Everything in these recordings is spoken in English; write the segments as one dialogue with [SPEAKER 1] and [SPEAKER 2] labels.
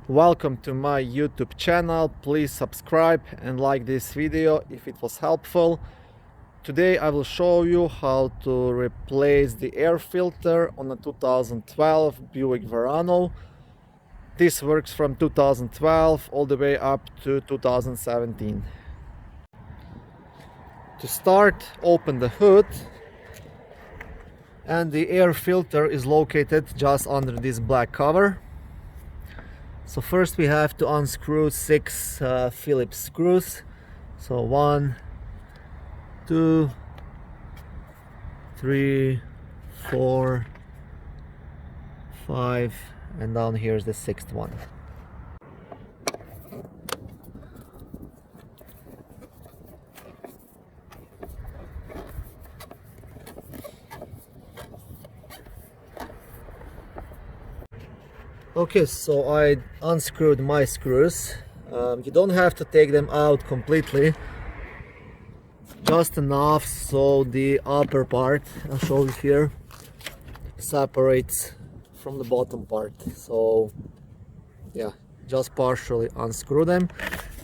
[SPEAKER 1] Welcome to my YouTube channel. Please subscribe and like this video if it was helpful. Today I will show you how to replace the air filter on a 2012 Buick Verano. This works from 2012 all the way up to 2017. To start, open the hood, and the air filter is located just under this black cover. So first we have to unscrew 6 Phillips screws. So 1, 2, 3, 4, 5, and down here's the 6th one. Okay, so I unscrewed my screws. You don't have to take them out completely, just enough so the upper part, I'll show you here, separates from the bottom part. So yeah, just partially unscrew them,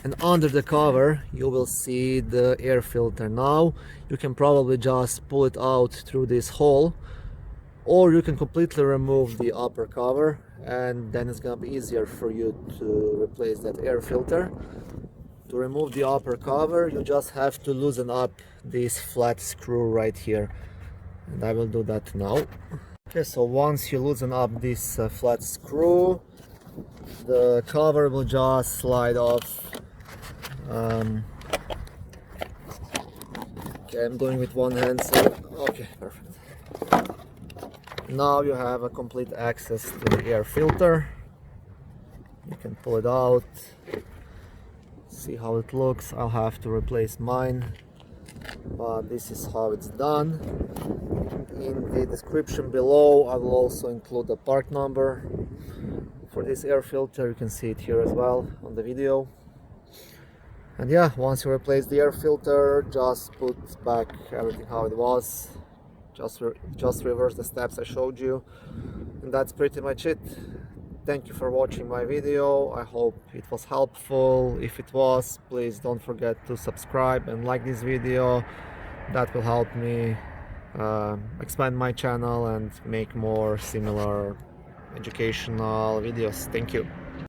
[SPEAKER 1] and under the cover you will see the air filter. Now you can probably just pull it out through this hole, or you can completely remove the upper cover, and then it's gonna be easier for you to replace that air filter. To remove the upper cover, you just have to loosen up this flat screw right here, and I will do that now. Okay, so once you loosen up this flat screw, the cover will just slide off. Okay, I'm doing with one hand, so okay, perfect. Now you have a complete access to the air filter. You can pull it out, see how it looks. I'll have to replace mine, but this is how it's done. In the description below I will also include the part number for this air filter. You can see it here as well on the video. And yeah, once you replace the air filter, just put back everything how it was. Just reverse the steps I showed you, and that's pretty much it. Thank you for watching my video. I hope it was helpful. If it was, please don't forget to subscribe and like this video. That will help me expand my channel and make more similar educational videos. Thank you.